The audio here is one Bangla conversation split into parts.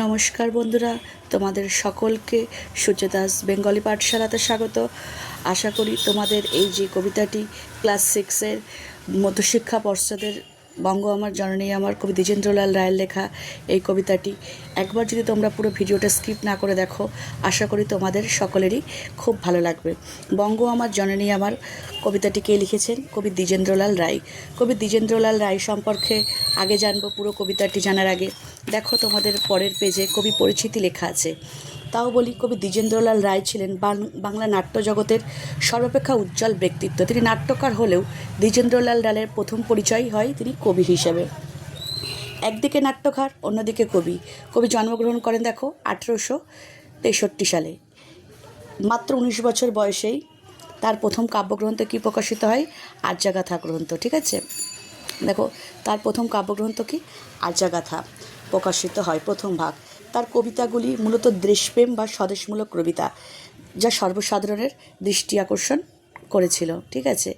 নমস্কার বন্ধুরা, তোমাদের সকলকে সূর্যদাস বেঙ্গলি পাঠশালাতে স্বাগত। আশা করি তোমাদের এই যে কবিতাটি ক্লাস 6-এর মধ্যশিক্ষা পর্ষদের বঙ্গ আমার জননী আমার কবি দ্বিজেন্দ্রলাল রায়ের লেখা এই কবিতাটি একবার যদি তোমরা পুরো ভিডিওটা স্কিপ না করে দেখো, আশা করি তোমাদের সকলেরই খুব ভালো লাগবে। বঙ্গ আমার জননী আমার কবিতাটি কে লিখেছেন? কবি দ্বিজেন্দ্রলাল রায়। কবি দ্বিজেন্দ্রলাল রায় সম্পর্কে আগে জানবো। পুরো কবিতাটি জানার আগে দেখো তোমাদের পরের পেজে কবি পরিচিতি লেখা আছে। তাও বলি, কবি দ্বিজেন্দ্রলাল রায় ছিলেন বাংলা নাট্য জগতের সর্বাপেক্ষা উজ্জ্বল ব্যক্তিত্ব। তিনি নাট্যকার হলেও দ্বিজেন্দ্রলাল রায়ের প্রথম পরিচয় হয় তিনি কবি হিসেবে। একদিকে নাট্যকার, অন্যদিকে কবি। কবি জন্মগ্রহণ করেন দেখো 1863 সালে। মাত্র 19 বছর বয়সেই তার প্রথম কাব্যগ্রন্থ কি প্রকাশিত হয়? আর্যাগাথা গ্রন্থ। ঠিক আছে, দেখো তার প্রথম কাব্যগ্রন্থ কি? আর্যাগাথা প্রকাশিত হয় প্রথম ভাগ। তার কবিতাগুলি মূলত দেশপ্রেম বা স্বদেশমূলক কবিতা, যা সর্বসাধারণের দৃষ্টি আকর্ষণ করেছিল। ঠিক আছে,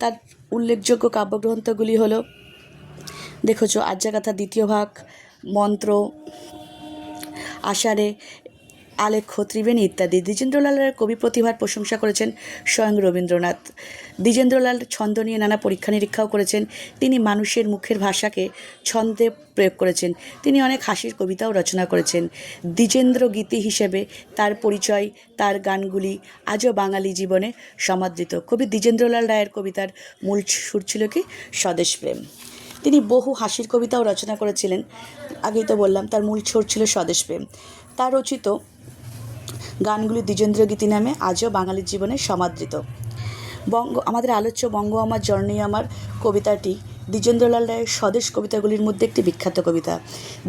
তার উল্লেখযোগ্য কাব্যগ্রন্থগুলি হলো, দেখেছো, আর্যাগাথা দ্বিতীয় ভাগ, মন্ত্র, আষাঢ়ে, আলেখ্য, ত্রিবেণী ইত্যাদি। দ্বিজেন্দ্রলালের কবি প্রতিভার প্রশংসা করেছেন স্বয়ং রবীন্দ্রনাথ। দ্বিজেন্দ্রলাল ছন্দ নিয়ে নানা পরীক্ষা নিরীক্ষাও করেছেন। তিনি মানুষের মুখের ভাষাকে ছন্দে প্রয়োগ করেছেন। তিনি অনেক হাসির কবিতাও রচনা করেছেন। দ্বিজেন্দ্র গীতি হিসেবে তার পরিচয়, তার গানগুলি আজও বাঙালি জীবনে সমাদৃত। কবি দ্বিজেন্দ্রলাল রায়ের কবিতার মূল সুর ছিল কি? স্বদেশপ্রেম। তিনি বহু হাসির কবিতাও রচনা করেছিলেন। আগেই তো বললাম তার মূল সুর ছিল স্বদেশপ্রেম। তার রচিত গানগুলি দ্বিজেন্দ্র গীতি নামে আজও বাঙালির জীবনে সমাদৃত। আমাদের আলোচ্য বঙ্গ আমার জননী আমার কবিতাটি দ্বিজেন্দ্রলাল রায়ের স্বদেশ কবিতাগুলির মধ্যে একটি বিখ্যাত কবিতা।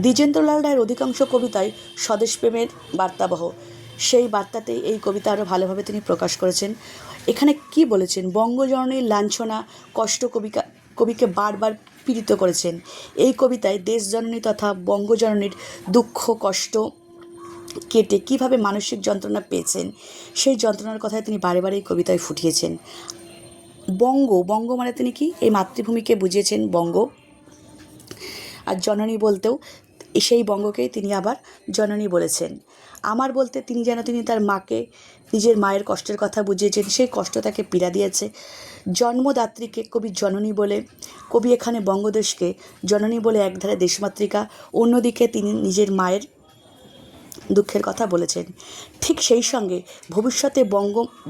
দ্বিজেন্দ্রলাল রায়ের অধিকাংশ কবিতায় স্বদেশপ্রেমের বার্তাবহ। সেই বার্তাতেই এই কবিতা আরও ভালোভাবে তিনি প্রকাশ করেছেন। এখানে কি বলেছেন? বঙ্গজননীর লাঞ্ছনা কষ্ট কবিকে বারবার পীড়িত করেছেন। এই কবিতায় দেশজননী তথা বঙ্গজননীর দুঃখ কষ্ট কেটে কীভাবে মানসিক যন্ত্রণা পেয়েছেন, সেই যন্ত্রণার কথায় তিনি বারে বারে এই কবিতায় ফুটিয়েছেন। বঙ্গ মানে তিনি কি? এই মাতৃভূমিকে বুঝিয়েছেন বঙ্গ। আর জননী বলতেও সেই বঙ্গকেই তিনি আবার জননী বলেছেন। আমার বলতে তিনি তার মাকে, নিজের মায়ের কষ্টের কথা বুঝিয়েছেন। সেই কষ্ট তাকে পীড়া দিয়েছে। জন্মদাত্রীকে কবি জননী বলে, কবি এখানে বঙ্গদেশকে জননী বলে একধারে দেশমাতৃকা, অন্যদিকে তিনি নিজের মায়ের দুঃখের কথা বলেছেন। ঠিক সেই সঙ্গে ভবিষ্যতে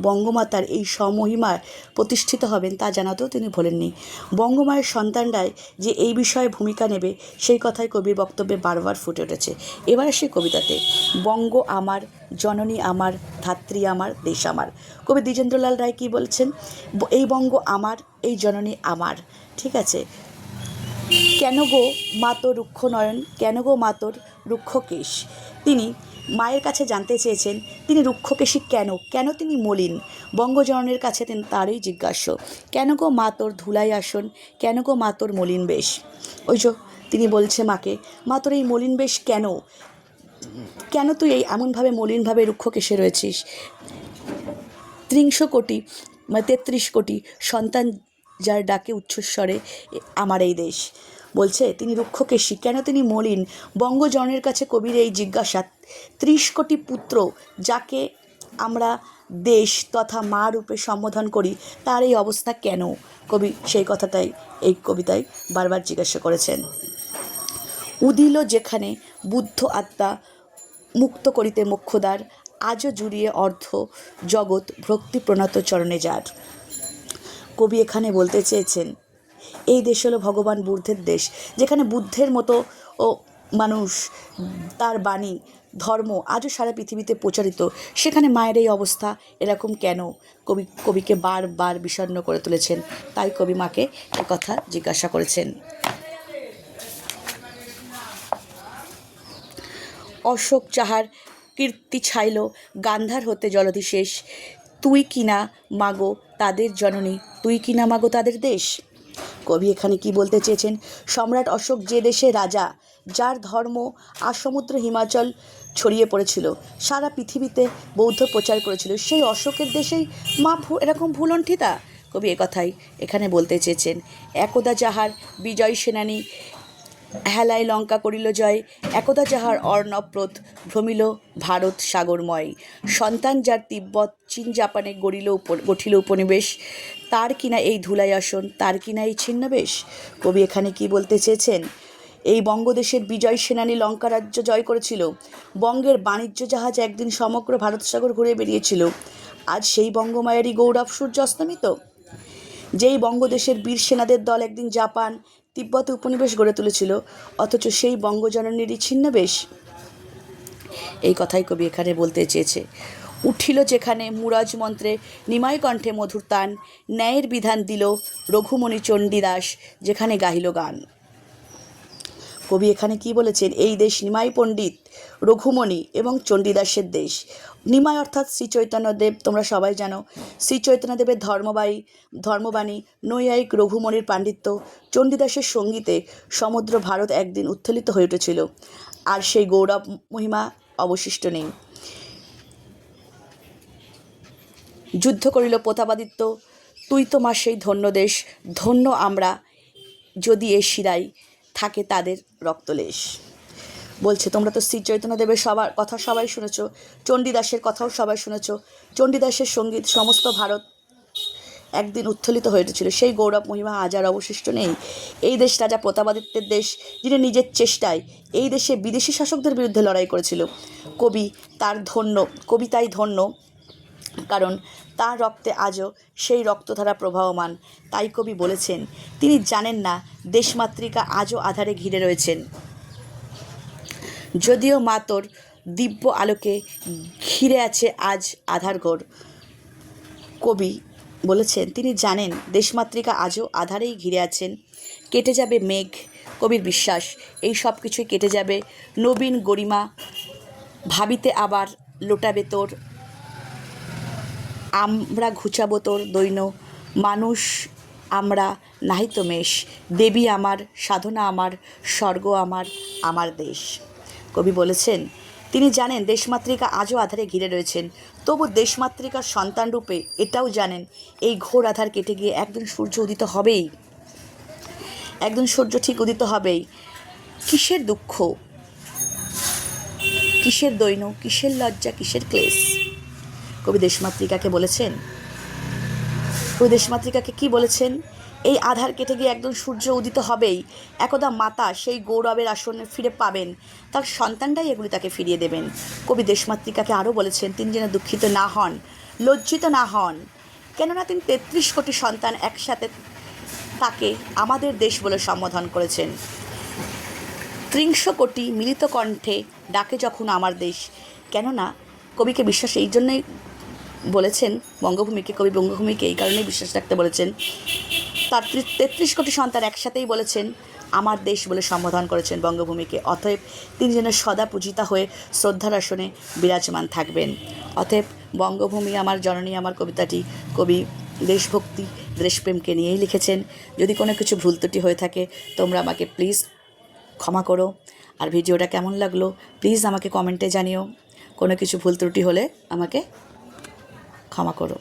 বঙ্গমাতার এই স্বমহিমায় প্রতিষ্ঠিত হবেন তা জানাতেও তিনি ভোলেননি। বঙ্গমায়ের সন্তানরাই যে এই বিষয়ে ভূমিকা নেবে, সেই কথাই কবির বক্তব্যে বারবার ফুটে উঠেছে। এবার আসি কবিতাতে। বঙ্গ আমার, জননী আমার, ধাত্রী আমার, দেশ আমার। কবি দ্বিজেন্দ্রলাল রায় কী বলছেন? এই বঙ্গ আমার, এই জননী আমার। ঠিক আছে, কেন গো মা তোর রুক্ষ নয়ন, কেন গো মা তোর রুক্ষ কেশ। তিনি মায়ের কাছে জানতে চেয়েছেন তিনি রুক্ষকেশী কেন তিনি মলিন। বঙ্গজননীর কাছে তারই জিজ্ঞাস্য, কেন গো মা তোর ধুলাই আসন, কেন গো মা তোর মলিন বেশ। ওই যে তিনি বলছে মাকে, মা তোর এই মলিন বেশ কেন তুই এই এমনভাবে মলিনভাবে রুক্ষকেশে রয়েছিস। 33 কোটি সন্তান যার ডাকে উচ্চস্বরে আমার এই দেশ। বলছে তিনি রুক্ষকেশী, কেন তিনি মলিন। বঙ্গজনের কাছে কবির এই জিজ্ঞাসা। 30 কোটি পুত্র যাকে আমরা দেশ তথা মা রূপে সম্বোধন করি, তার এই অবস্থা কেন? কবি সেই কথাটাই এই কবিতায় বারবার জিজ্ঞাসা করেছেন। উদিল যেখানে বুদ্ধ আত্মা মুক্ত করিতে মোক্ষদ্বার, আজও জুড়িয়ে অর্ধ জগৎ ভক্তি প্রণত চরণে যার। কবি এখানে বলতে চেয়েছেন এই দেশ হলো ভগবান বুদ্ধের দেশ, যেখানে বুদ্ধের মতো মানুষ, তার বাণী ধর্ম আজও সারা পৃথিবীতে প্রচারিত, সেখানে মায়ের এই অবস্থা এরকম কেন? কবিকে বারবার বিষণ্ণ করে তুলেছেন। তাই কবি মাকে কথা জিজ্ঞাসা করেছেন। অশোক যাহার কীর্তি ছাইল, গান্ধার হতে জলধি শেষ, তুই কিনা মাগো তাদের জননী, তুই কিনা মাগো তাদের দেশ। কবি এখানে কি বলতে চেয়েছেন? সম্রাট অশোক যে দেশে রাজা, যার ধর্ম সমুদ্র হিমাচল ছড়িয়ে পড়েছিল, সারা পৃথিবীতে বৌদ্ধ প্রচার করেছিল, সেই অশোকের দেশেই মা এরকম ভুলণ্ঠিতা। কবি একথাই এখানে বলতে চেয়েছেন। একদা যাহার বিজয় সেনানী হেলায় লঙ্কা করিল জয়, একদা যাহার অর্ণবপ্রদ ভ্রমিল ভারত সাগরময়। সন্তান যার তিব্বত চীন জাপানে গঠিল উপনিবেশ, তার কিনা এই ধুলাই আসন, তার কিনা এই ছিন্নবেশ। কবি এখানে কি বলতে চেয়েছেন? এই বঙ্গদেশের বিজয় সেনানী লঙ্কা রাজ্য জয় করেছিল। বঙ্গের বাণিজ্য জাহাজ একদিন সমগ্র ভারত সাগর ঘুরে বেরিয়েছিল। আজ সেই বঙ্গমায়ারই গৌরব সূর্য অস্তমিত। যেই বঙ্গদেশের বীর সেনাদের দল একদিন জাপান তিব্বতে উপনিবেশ গড়ে তুলেছিল, অথচ সেই বঙ্গজননীরই ছিন্নবেশ। এই কথাই কবি এখানে বলতে চেয়েছে। উঠিল যেখানে মুরাজ মন্ত্রে নিমাই কণ্ঠে মধুর তান, ন্যায়ের বিধান দিল রঘুমণি চণ্ডীদাস, যেখানে গাহিল গান। কবি এখানে কি বলেছেন? এই দেশ নিমাই পণ্ডিত, রঘুমণি এবং চণ্ডীদাসের দেশ। নিমাই অর্থাৎ শ্রী চৈতন্যদেব, তোমরা সবাই জানো। শ্রী চৈতন্যদেবের ধর্মবাণী, নৈয়ায়িক রঘুমণির পাণ্ডিত্য, চণ্ডীদাসের সঙ্গীতে সমগ্র ভারত একদিন উত্থলিত হয়ে উঠেছিল। আর সেই গৌরব মহিমা অবশিষ্ট নেই। যুদ্ধ করিল প্রতাপাদিত্য, তুই তো মা সেই ধন্য দেশ, ধন্য আমরা যদি এ শিরায় থাকে তাদের রক্তলেশ। বলছে তোমরা তো শ্রী চৈতন্যদেবের সবার কথা সবাই শুনেছ, চণ্ডীদাসের কথাও সবাই শুনেছ। চণ্ডীদাসের সঙ্গীত সমস্ত ভারত একদিন উত্থলিত হয়ে উঠেছিল। সেই গৌরব মহিমা আজ আর অবশিষ্ট নেই। এই দেশ রাজা প্রতাপাদিত্যের দেশ, যিনি নিজের চেষ্টায় এই দেশে বিদেশি শাসকদের বিরুদ্ধে লড়াই করেছিল। কবি তাই ধন্য, কারণ তার রক্তে আজও সেই রক্তধারা প্রবাহমান। তাই কবি বলেছেন, তিনি জানেন না দেশমাতৃকা আজও আধারে ঘিরে রয়েছেন। যদিও মা তোর দিব্য আলোকে ঘিরে আছে আজ আধার ঘোর। কবি বলেছেন তিনি জানেন দেশমাতৃকা আজও আধারেই ঘিরে আছেন। কেটে যাবে মেঘ, কবির বিশ্বাস এই সব কিছুই কেটে যাবে। নবীন গরিমা ভাবিতে আবার লোটাবে তোর, আমরা ঘুচাবো তোর দৈন্য, মানুষ আমরা নাহি তো মেষ, দেবী আমার, সাধনা আমার, স্বর্গ আমার, আমার দেশ। কবি বলেছেন তিনি জানেন দেশমাতৃকা আজও আধারে ঘিরে রয়েছেন, তবু দেশমাতৃকার সন্তান রূপে এটাও জানেন এই ঘোর আধার কেটে গিয়ে একদিন সূর্য উদিত হবেই, একদিন সূর্য ঠিক উদিত হবেই। কিসের দুঃখ, কিসের দৈন্য, কিসের লজ্জা, কিসের ক্লেশ? কবি দেশমাতৃকাকে বলেছেন, কবি দেশমাতৃকাকে কি বলেছেন? এই আধার কেটে গিয়ে একদম সূর্য উদিত হবেই। একদা মাতা সেই গৌরবের আসনে ফিরে পাবেন, তার সন্তানটাই এগুলি তাকে ফিরিয়ে দেবেন। কবি দেশমাতৃকাকে আরও বলেছেন তিনি যেন দুঃখিত না হন, লজ্জিত না হন, কেননা তিনি ৩৩ কোটি সন্তান একসাথে তাকে আমাদের দেশ বলে সম্বোধন করেছেন। ৩০ কোটি মিলিত কণ্ঠে ডাকে যখন আমার দেশ। কেননা কবিকে বিশ্বাস এই জন্যই বলেছেন, বঙ্গভূমিকে, কবি বঙ্গভূমিকে এই কারণেই বিশ্বাস রাখতে বলেছেন। তার ৩৩ কোটি সন্তান একসাথেই বলেছেন আমার দেশ বলে সম্বোধন করেছেন বঙ্গভূমিকে। অতএব তিনি যেন সদা পূজিতা হয়ে শ্রদ্ধার আসনে বিরাজমান থাকবেন। অতএব বঙ্গভূমি আমার জননী আমার কবিতাটি কবি দেশভক্তি, দেশপ্রেমকে নিয়েই লিখেছেন। যদি কোনো কিছু ভুল ত্রুটি হয়ে থাকে তোমরা আমাকে প্লিজ ক্ষমা করো। আর ভিডিওটা কেমন লাগলো প্লিজ আমাকে কমেন্টে জানিও। কোনো কিছু ভুল ত্রুটি হলে আমাকে ক্ষমা করো।